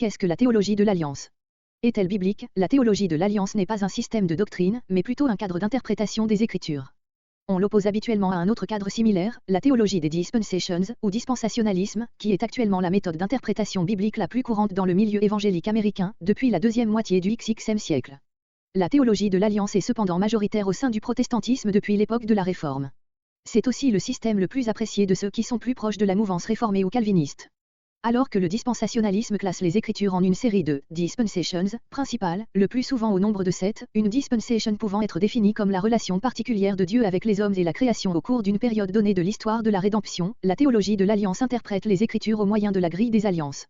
Qu'est-ce que la théologie de l'Alliance? Est-elle biblique? La théologie de l'Alliance n'est pas un système de doctrine, mais plutôt un cadre d'interprétation des Écritures. On l'oppose habituellement à un autre cadre similaire, la théologie des dispensations, ou dispensationalisme, qui est actuellement la méthode d'interprétation biblique la plus courante dans le milieu évangélique américain, depuis la deuxième moitié du XXe siècle. La théologie de l'Alliance est cependant majoritaire au sein du protestantisme depuis l'époque de la Réforme. C'est aussi le système le plus apprécié de ceux qui sont plus proches de la mouvance réformée ou calviniste. Alors que le dispensationalisme classe les Écritures en une série de dispensations principales, le plus souvent au nombre de 7, une dispensation pouvant être définie comme la relation particulière de Dieu avec les hommes et la création au cours d'une période donnée de l'histoire de la rédemption, la théologie de l'Alliance interprète les Écritures au moyen de la grille des alliances.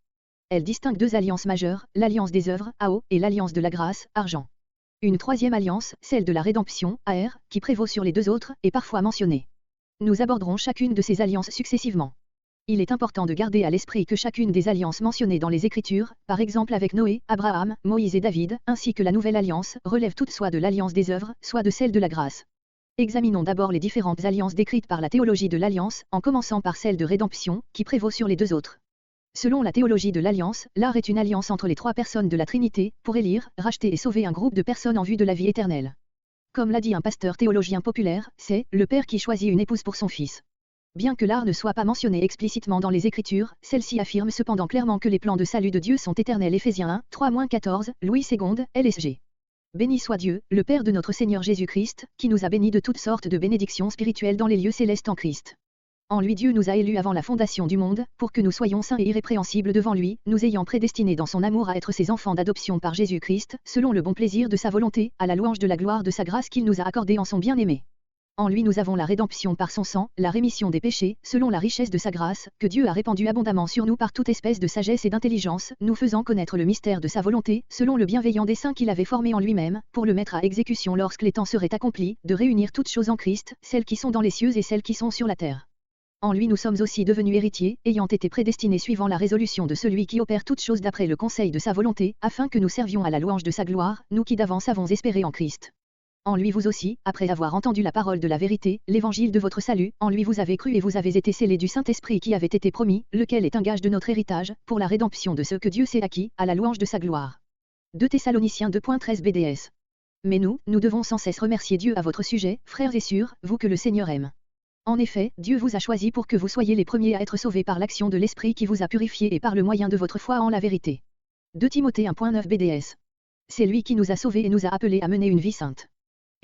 Elle distingue deux alliances majeures, l'alliance des œuvres, AO, et l'alliance de la grâce, argent. Une troisième alliance, celle de la rédemption, AR, qui prévaut sur les deux autres, est parfois mentionnée. Nous aborderons chacune de ces alliances successivement. Il est important de garder à l'esprit que chacune des alliances mentionnées dans les Écritures, par exemple avec Noé, Abraham, Moïse et David, ainsi que la nouvelle alliance, relève toutes soit de l'alliance des œuvres, soit de celle de la grâce. Examinons d'abord les différentes alliances décrites par la théologie de l'Alliance, en commençant par celle de rédemption, qui prévaut sur les deux autres. Selon la théologie de l'Alliance, l'art est une alliance entre les trois personnes de la Trinité, pour élire, racheter et sauver un groupe de personnes en vue de la vie éternelle. Comme l'a dit un pasteur théologien populaire, c'est le Père qui choisit une épouse pour son Fils. Bien que l'art ne soit pas mentionné explicitement dans les Écritures, celle-ci affirme cependant clairement que les plans de salut de Dieu sont éternels. Éphésiens 1, 3-14, Louis II, LSG. Béni soit Dieu, le Père de notre Seigneur Jésus-Christ, qui nous a bénis de toutes sortes de bénédictions spirituelles dans les lieux célestes en Christ. En lui Dieu nous a élus avant la fondation du monde, pour que nous soyons saints et irrépréhensibles devant lui, nous ayant prédestinés dans son amour à être ses enfants d'adoption par Jésus-Christ, selon le bon plaisir de sa volonté, à la louange de la gloire de sa grâce qu'il nous a accordée en son bien-aimé. En lui nous avons la rédemption par son sang, la rémission des péchés, selon la richesse de sa grâce, que Dieu a répandue abondamment sur nous par toute espèce de sagesse et d'intelligence, nous faisant connaître le mystère de sa volonté, selon le bienveillant dessein qu'il avait formé en lui-même, pour le mettre à exécution lorsque les temps seraient accomplis, de réunir toutes choses en Christ, celles qui sont dans les cieux et celles qui sont sur la terre. En lui nous sommes aussi devenus héritiers, ayant été prédestinés suivant la résolution de celui qui opère toutes choses d'après le conseil de sa volonté, afin que nous servions à la louange de sa gloire, nous qui d'avance avons espéré en Christ. En lui vous aussi, après avoir entendu la parole de la vérité, l'évangile de votre salut, en lui vous avez cru et vous avez été scellés du Saint-Esprit qui avait été promis, lequel est un gage de notre héritage, pour la rédemption de ceux que Dieu s'est acquis, à la louange de sa gloire. 2 Thessaloniciens 2.13 BDS. Mais nous devons sans cesse remercier Dieu à votre sujet, frères et sœurs, vous que le Seigneur aime. En effet, Dieu vous a choisi pour que vous soyez les premiers à être sauvés par l'action de l'Esprit qui vous a purifié et par le moyen de votre foi en la vérité. 2 Timothée 1.9 BDS. C'est lui qui nous a sauvés et nous a appelés à mener une vie sainte.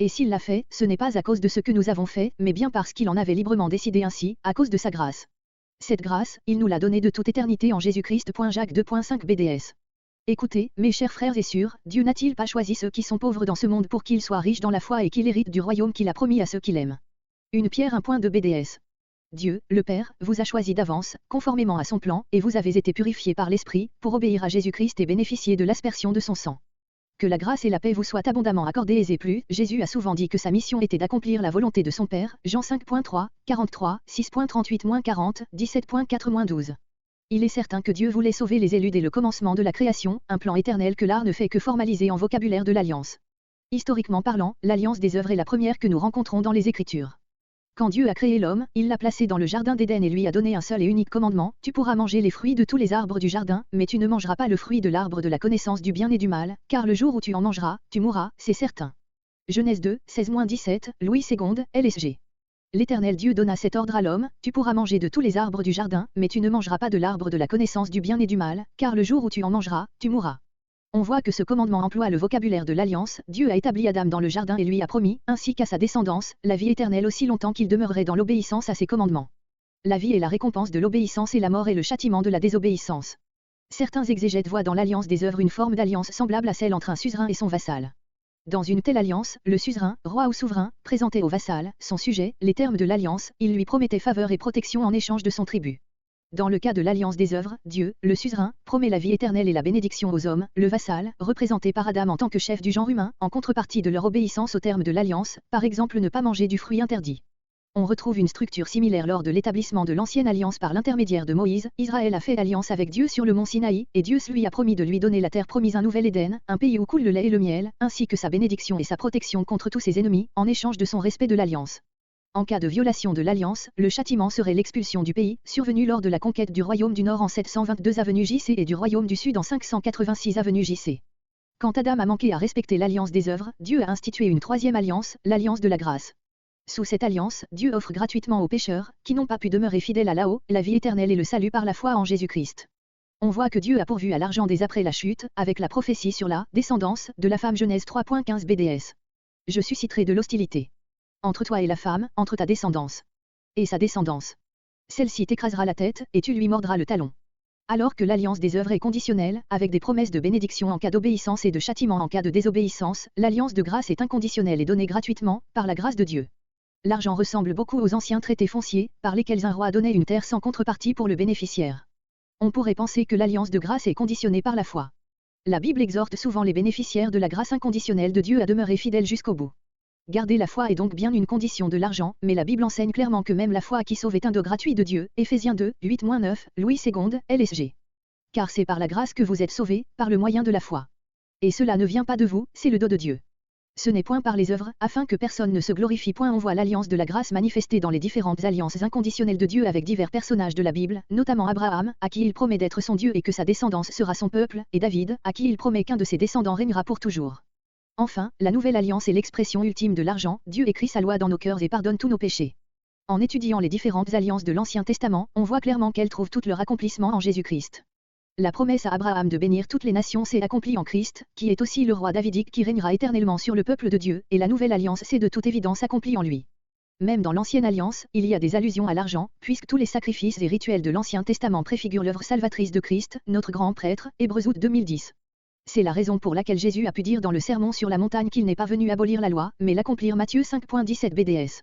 Et s'il l'a fait, ce n'est pas à cause de ce que nous avons fait, mais bien parce qu'il en avait librement décidé ainsi, à cause de sa grâce. Cette grâce, il nous l'a donnée de toute éternité en Jésus-Christ. Jacques 2.5 BDS. Écoutez, mes chers frères et sœurs, Dieu n'a-t-il pas choisi ceux qui sont pauvres dans ce monde pour qu'ils soient riches dans la foi et qu'ils héritent du royaume qu'il a promis à ceux qui l'aiment? 1 Pierre 1.2 BDS. Dieu, le Père, vous a choisi d'avance, conformément à son plan, et vous avez été purifiés par l'Esprit, pour obéir à Jésus-Christ et bénéficier de l'aspersion de son sang. Que la grâce et la paix vous soient abondamment accordées. Et plus, Jésus a souvent dit que sa mission était d'accomplir la volonté de son Père, Jean 5.3, 43, 6.38-40, 17.4-12. Il est certain que Dieu voulait sauver les élus dès le commencement de la création, un plan éternel que l'art ne fait que formaliser en vocabulaire de l'Alliance. Historiquement parlant, l'Alliance des œuvres est la première que nous rencontrons dans les Écritures. Quand Dieu a créé l'homme, il l'a placé dans le jardin d'Éden et lui a donné un seul et unique commandement, tu pourras manger les fruits de tous les arbres du jardin, mais tu ne mangeras pas le fruit de l'arbre de la connaissance du bien et du mal, car le jour où tu en mangeras, tu mourras, c'est certain. Genèse 2, 16-17, Louis II, LSG. L'Éternel Dieu donna cet ordre à l'homme, tu pourras manger de tous les arbres du jardin, mais tu ne mangeras pas de l'arbre de la connaissance du bien et du mal, car le jour où tu en mangeras, tu mourras. On voit que ce commandement emploie le vocabulaire de l'Alliance. Dieu a établi Adam dans le jardin et lui a promis, ainsi qu'à sa descendance, la vie éternelle aussi longtemps qu'il demeurerait dans l'obéissance à ses commandements. La vie est la récompense de l'obéissance et la mort est le châtiment de la désobéissance. Certains exégètes voient dans l'Alliance des œuvres une forme d'alliance semblable à celle entre un suzerain et son vassal. Dans une telle alliance, le suzerain, roi ou souverain, présentait au vassal, son sujet, les termes de l'alliance, il lui promettait faveur et protection en échange de son tribut. Dans le cas de l'alliance des œuvres, Dieu, le suzerain, promet la vie éternelle et la bénédiction aux hommes, le vassal, représenté par Adam en tant que chef du genre humain, en contrepartie de leur obéissance aux termes de l'alliance, par exemple ne pas manger du fruit interdit. On retrouve une structure similaire lors de l'établissement de l'ancienne alliance par l'intermédiaire de Moïse. Israël a fait alliance avec Dieu sur le mont Sinaï, et Dieu lui a promis de lui donner la terre promise, un nouvel Éden, un pays où coule le lait et le miel, ainsi que sa bénédiction et sa protection contre tous ses ennemis, en échange de son respect de l'alliance. En cas de violation de l'alliance, le châtiment serait l'expulsion du pays, survenue lors de la conquête du royaume du Nord en 722 avenue JC et du royaume du Sud en 586 avenue JC. Quand Adam a manqué à respecter l'alliance des œuvres, Dieu a institué une troisième alliance, l'alliance de la grâce. Sous cette alliance, Dieu offre gratuitement aux pécheurs, qui n'ont pas pu demeurer fidèles à là-haut, la vie éternelle et le salut par la foi en Jésus-Christ. On voit que Dieu a pourvu à l'argent dès après la chute, avec la prophétie sur la descendance de la femme Genèse 3.15 BDS. Je susciterai de l'hostilité entre toi et la femme, entre ta descendance et sa descendance. Celle-ci t'écrasera la tête, et tu lui mordras le talon. Alors que l'alliance des œuvres est conditionnelle, avec des promesses de bénédiction en cas d'obéissance et de châtiment en cas de désobéissance, l'alliance de grâce est inconditionnelle et donnée gratuitement, par la grâce de Dieu. L'argent ressemble beaucoup aux anciens traités fonciers, par lesquels un roi donnait une terre sans contrepartie pour le bénéficiaire. On pourrait penser que l'alliance de grâce est conditionnée par la foi. La Bible exhorte souvent les bénéficiaires de la grâce inconditionnelle de Dieu à demeurer fidèles jusqu'au bout. Garder la foi est donc bien une condition de l'argent, mais la Bible enseigne clairement que même la foi qui sauve est un don gratuit de Dieu, Éphésiens 2, 8-9, Louis II, LSG. Car c'est par la grâce que vous êtes sauvés, par le moyen de la foi. Et cela ne vient pas de vous, c'est le don de Dieu. Ce n'est point par les œuvres, afin que personne ne se glorifie. On voit l'alliance de la grâce manifestée dans les différentes alliances inconditionnelles de Dieu avec divers personnages de la Bible, notamment Abraham, à qui il promet d'être son Dieu et que sa descendance sera son peuple, et David, à qui il promet qu'un de ses descendants régnera pour toujours. Enfin, la nouvelle alliance est l'expression ultime de l'argent, Dieu écrit sa loi dans nos cœurs et pardonne tous nos péchés. En étudiant les différentes alliances de l'Ancien Testament, on voit clairement qu'elles trouvent tout leur accomplissement en Jésus-Christ. La promesse à Abraham de bénir toutes les nations s'est accomplie en Christ, qui est aussi le roi davidique qui régnera éternellement sur le peuple de Dieu, et la nouvelle alliance s'est de toute évidence accomplie en lui. Même dans l'Ancienne Alliance, il y a des allusions à l'argent, puisque tous les sacrifices et rituels de l'Ancien Testament préfigurent l'œuvre salvatrice de Christ, notre grand prêtre, Hébreux août 2010. C'est la raison pour laquelle Jésus a pu dire dans le Sermon sur la montagne qu'il n'est pas venu abolir la loi, mais l'accomplir. Matthieu 5.17 BDS.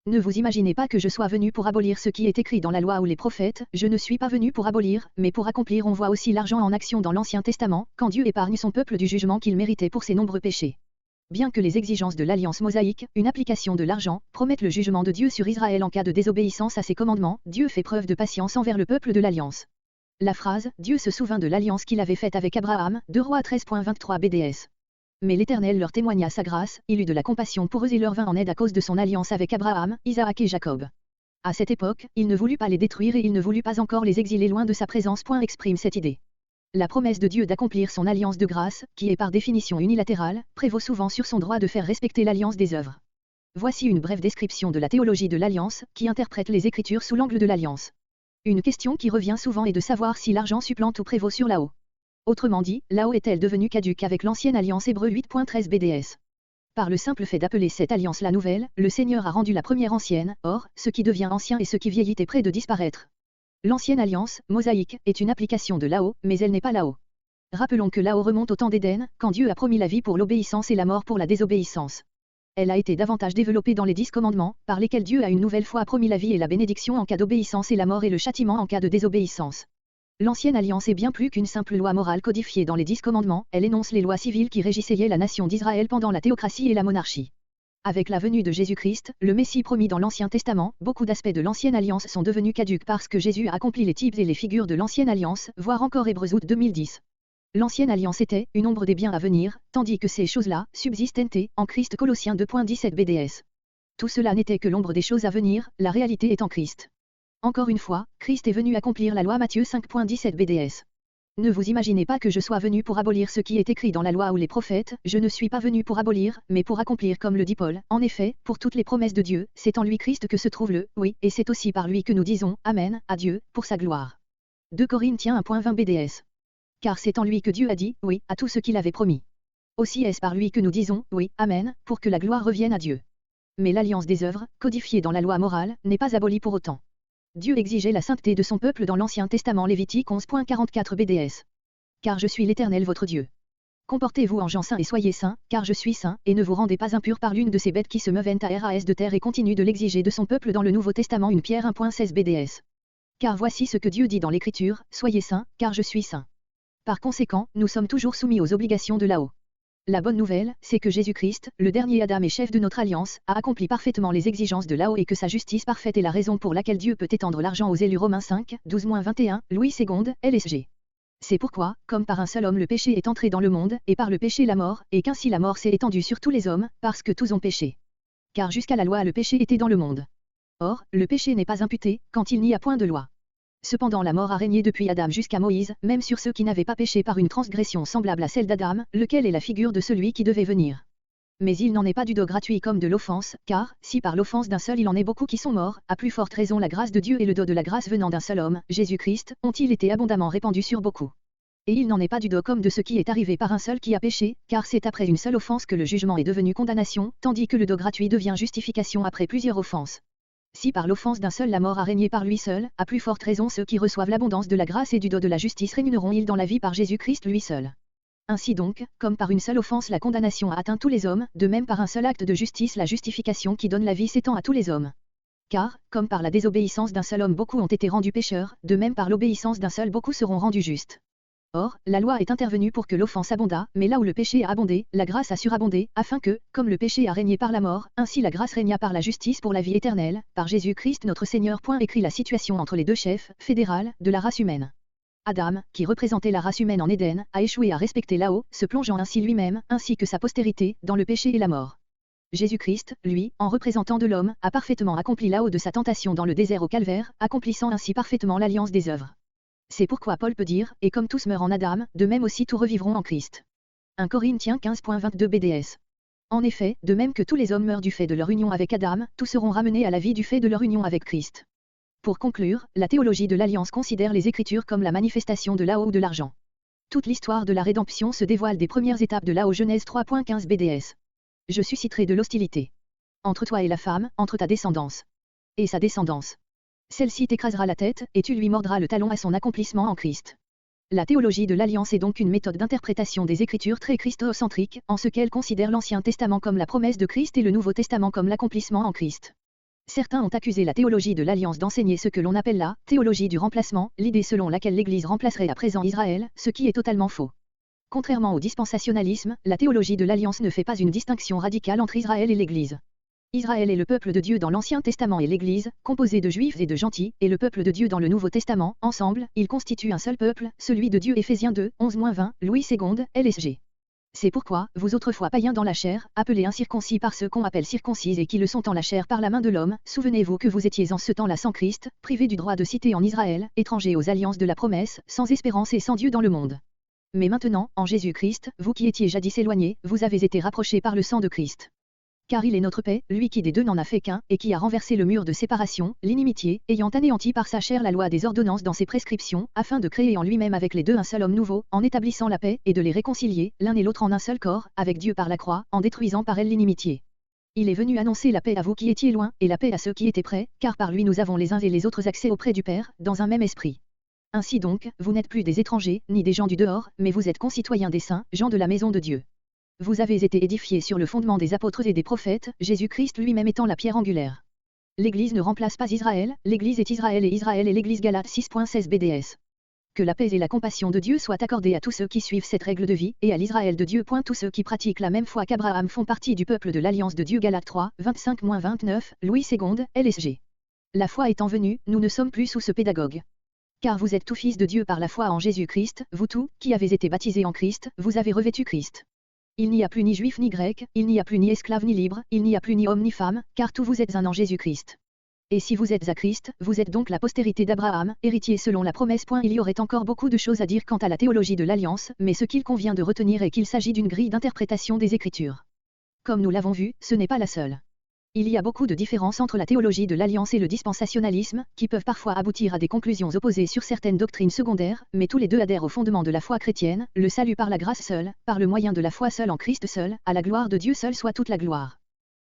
Ne vous imaginez pas que je sois venu pour abolir ce qui est écrit dans la loi ou les prophètes, je ne suis pas venu pour abolir, mais pour accomplir. On voit aussi l'argent en action dans l'Ancien Testament, quand Dieu épargne son peuple du jugement qu'il méritait pour ses nombreux péchés. Bien que les exigences de l'alliance mosaïque, une application de l'argent, promettent le jugement de Dieu sur Israël en cas de désobéissance à ses commandements, Dieu fait preuve de patience envers le peuple de l'alliance. La phrase « Dieu se souvint de l'alliance qu'il avait faite avec Abraham » 2 Rois 13.23 BDS. Mais l'Éternel leur témoigna sa grâce, il eut de la compassion pour eux et leur vint en aide à cause de son alliance avec Abraham, Isaac et Jacob. À cette époque, il ne voulut pas les détruire et il ne voulut pas encore les exiler loin de sa présence. Exprime cette idée. La promesse de Dieu d'accomplir son alliance de grâce, qui est par définition unilatérale, prévaut souvent sur son droit de faire respecter l'alliance des œuvres. Voici une brève description de la théologie de l'alliance, qui interprète les Écritures sous l'angle de l'alliance. Une question qui revient souvent est de savoir si l'argent supplante ou prévaut sur là-haut. Autrement dit, là-haut est-elle devenue caduque avec l'ancienne alliance Hébreux 8.13 BDS. Par le simple fait d'appeler cette alliance la nouvelle, le Seigneur a rendu la première ancienne, or, ce qui devient ancien et ce qui vieillit est près de disparaître. L'ancienne alliance, mosaïque, est une application de là-haut, mais elle n'est pas là-haut. Rappelons que là-haut remonte au temps d'Éden, quand Dieu a promis la vie pour l'obéissance et la mort pour la désobéissance. Elle a été davantage développée dans les 10 commandements, par lesquels Dieu a une nouvelle fois promis la vie et la bénédiction en cas d'obéissance et la mort et le châtiment en cas de désobéissance. L'ancienne alliance est bien plus qu'une simple loi morale codifiée dans les 10 commandements, elle énonce les lois civiles qui régissaient la nation d'Israël pendant la théocratie et la monarchie. Avec la venue de Jésus-Christ, le Messie promis dans l'Ancien Testament, beaucoup d'aspects de l'Ancienne Alliance sont devenus caducs parce que Jésus a accompli les types et les figures de l'Ancienne Alliance, voire encore Hébreux août 2010. L'Ancienne Alliance était une ombre des biens à venir, tandis que ces choses-là subsistent en Christ. Colossiens 2.17 BDS. Tout cela n'était que l'ombre des choses à venir, la réalité est en Christ. Encore une fois, Christ est venu accomplir la loi. Matthieu 5.17 BDS. Ne vous imaginez pas que je sois venu pour abolir ce qui est écrit dans la loi ou les prophètes, je ne suis pas venu pour abolir, mais pour accomplir comme le dit Paul. En effet, pour toutes les promesses de Dieu, c'est en lui Christ que se trouve le « oui », et c'est aussi par lui que nous disons « Amen » à Dieu, pour sa gloire. 2 Corinthiens 1.20 BDS. Car c'est en lui que Dieu a dit « oui » à tout ce qu'il avait promis. Aussi est-ce par lui que nous disons « oui, Amen », pour que la gloire revienne à Dieu. Mais l'alliance des œuvres, codifiée dans la loi morale, n'est pas abolie pour autant. Dieu exigeait la sainteté de son peuple dans l'Ancien Testament. Lévitique 11.44 BDS. Car je suis l'Éternel votre Dieu. Comportez-vous en gens saints et soyez saints, car je suis saint, et ne vous rendez pas impurs par l'une de ces bêtes qui se meuvent à ras de terre et continue de l'exiger de son peuple dans le Nouveau Testament. 1 Pierre 1.16 BDS. Car voici ce que Dieu dit dans l'Écriture, soyez saints, car je suis saint. Par conséquent, nous sommes toujours soumis aux obligations de là-haut. La bonne nouvelle, c'est que Jésus-Christ, le dernier Adam et chef de notre alliance, a accompli parfaitement les exigences de là-haut et que sa justice parfaite est la raison pour laquelle Dieu peut étendre l'argent aux élus. Romains 5, 12-21, Louis II, LSG. C'est pourquoi, comme par un seul homme le péché est entré dans le monde, et par le péché la mort, et qu'ainsi la mort s'est étendue sur tous les hommes, parce que tous ont péché. car jusqu'à la loi le péché était dans le monde. Or, le péché n'est pas imputé, quand il n'y a point de loi. Cependant la mort a régné depuis Adam jusqu'à Moïse, même sur ceux qui n'avaient pas péché par une transgression semblable à celle d'Adam, lequel est la figure de celui qui devait venir. Mais il n'en est pas du do gratuit comme de l'offense, car, si par l'offense d'un seul il en est beaucoup qui sont morts, à plus forte raison la grâce de Dieu et le do de la grâce venant d'un seul homme, Jésus-Christ, ont-ils été abondamment répandus sur beaucoup. Et il n'en est pas du do comme de ce qui est arrivé par un seul qui a péché, car c'est après une seule offense que le jugement est devenu condamnation, tandis que le do gratuit devient justification après plusieurs offenses. Si par l'offense d'un seul la mort a régné par lui seul, à plus forte raison ceux qui reçoivent l'abondance de la grâce et du do de la justice régneront-ils dans la vie par Jésus-Christ lui seul. Ainsi donc, comme par une seule offense la condamnation a atteint tous les hommes, de même par un seul acte de justice la justification qui donne la vie s'étend à tous les hommes. Car, comme par la désobéissance d'un seul homme beaucoup ont été rendus pécheurs, de même par l'obéissance d'un seul beaucoup seront rendus justes. Or, la loi est intervenue pour que l'offense abondât, mais là où le péché a abondé, la grâce a surabondé, afin que, comme le péché a régné par la mort, ainsi la grâce régna par la justice pour la vie éternelle, par Jésus-Christ notre Seigneur. Écrit la situation entre les deux chefs, fédérales, de la race humaine. Adam, qui représentait la race humaine en Éden, a échoué à respecter là-haut, se plongeant ainsi lui-même, ainsi que sa postérité, dans le péché et la mort. Jésus-Christ, lui, en représentant de l'homme, a parfaitement accompli là-haut de sa tentation dans le désert au calvaire, accomplissant ainsi parfaitement l'alliance des œuvres. C'est pourquoi Paul peut dire, et comme tous meurent en Adam, de même aussi tous revivront en Christ. 1 Corinthiens 15.22 BDS. En effet, de même que tous les hommes meurent du fait de leur union avec Adam, tous seront ramenés à la vie du fait de leur union avec Christ. Pour conclure, la théologie de l'Alliance considère les Écritures comme la manifestation de là-haut de l'argent. Toute l'histoire de la rédemption se dévoile des premières étapes de là-haut Genèse 3.15 BDS. Je susciterai de l'hostilité. Entre toi et la femme, entre ta descendance. Et sa descendance. Celle-ci t'écrasera la tête, et tu lui mordras le talon à son accomplissement en Christ. La théologie de l'Alliance est donc une méthode d'interprétation des Écritures très christocentrique, en ce qu'elle considère l'Ancien Testament comme la promesse de Christ et le Nouveau Testament comme l'accomplissement en Christ. Certains ont accusé la théologie de l'Alliance d'enseigner ce que l'on appelle la théologie du remplacement, l'idée selon laquelle l'Église remplacerait à présent Israël, ce qui est totalement faux. Contrairement au dispensationalisme, la théologie de l'Alliance ne fait pas une distinction radicale entre Israël et l'Église. Israël est le peuple de Dieu dans l'Ancien Testament et l'Église, composée de juifs et de gentils, et le peuple de Dieu dans le Nouveau Testament, ensemble, ils constituent un seul peuple, celui de Dieu. Éphésiens 2, 11-20, Louis II, LSG. C'est pourquoi, vous autrefois païens dans la chair, appelés incirconcis par ceux qu'on appelle circoncis et qui le sont en la chair par la main de l'homme, souvenez-vous que vous étiez en ce temps-là sans Christ, privés du droit de cité en Israël, étrangers aux alliances de la promesse, sans espérance et sans Dieu dans le monde. Mais maintenant, en Jésus-Christ, vous qui étiez jadis éloignés, vous avez été rapprochés par le sang de Christ. Car il est notre paix, lui qui des deux n'en a fait qu'un, et qui a renversé le mur de séparation, l'inimitié, ayant anéanti par sa chair la loi des ordonnances dans ses prescriptions, afin de créer en lui-même avec les deux un seul homme nouveau, en établissant la paix, et de les réconcilier, l'un et l'autre en un seul corps, avec Dieu par la croix, en détruisant par elle l'inimitié. Il est venu annoncer la paix à vous qui étiez loin, et la paix à ceux qui étaient près, car par lui nous avons les uns et les autres accès auprès du Père, dans un même esprit. Ainsi donc, vous n'êtes plus des étrangers, ni des gens du dehors, mais vous êtes concitoyens des saints, gens de la maison de Dieu. Vous avez été édifiés sur le fondement des apôtres et des prophètes, Jésus-Christ lui-même étant la pierre angulaire. L'Église ne remplace pas Israël, l'Église est Israël et l'Église. Galates 6.16 BDS. Que la paix et la compassion de Dieu soient accordées à tous ceux qui suivent cette règle de vie, et à l'Israël de Dieu. Tous ceux qui pratiquent la même foi qu'Abraham font partie du peuple de l'Alliance de Dieu. Galates 3, 25-29, Louis II, LSG. La foi étant venue, nous ne sommes plus sous ce pédagogue. Car vous êtes tous fils de Dieu par la foi en Jésus-Christ, vous tous, qui avez été baptisés en Christ, vous avez revêtu Christ. Il n'y a plus ni juif ni grec, il n'y a plus ni esclave ni libre, il n'y a plus ni homme ni femme, car tous vous êtes un en Jésus-Christ. Et si vous êtes à Christ, vous êtes donc la postérité d'Abraham, héritier selon la promesse. Il y aurait encore beaucoup de choses à dire quant à la théologie de l'Alliance, mais ce qu'il convient de retenir est qu'il s'agit d'une grille d'interprétation des Écritures. Comme nous l'avons vu, ce n'est pas la seule. Il y a beaucoup de différences entre la théologie de l'Alliance et le dispensationalisme, qui peuvent parfois aboutir à des conclusions opposées sur certaines doctrines secondaires, mais tous les deux adhèrent au fondement de la foi chrétienne, le salut par la grâce seule, par le moyen de la foi seule en Christ seul, à la gloire de Dieu seul soit toute la gloire.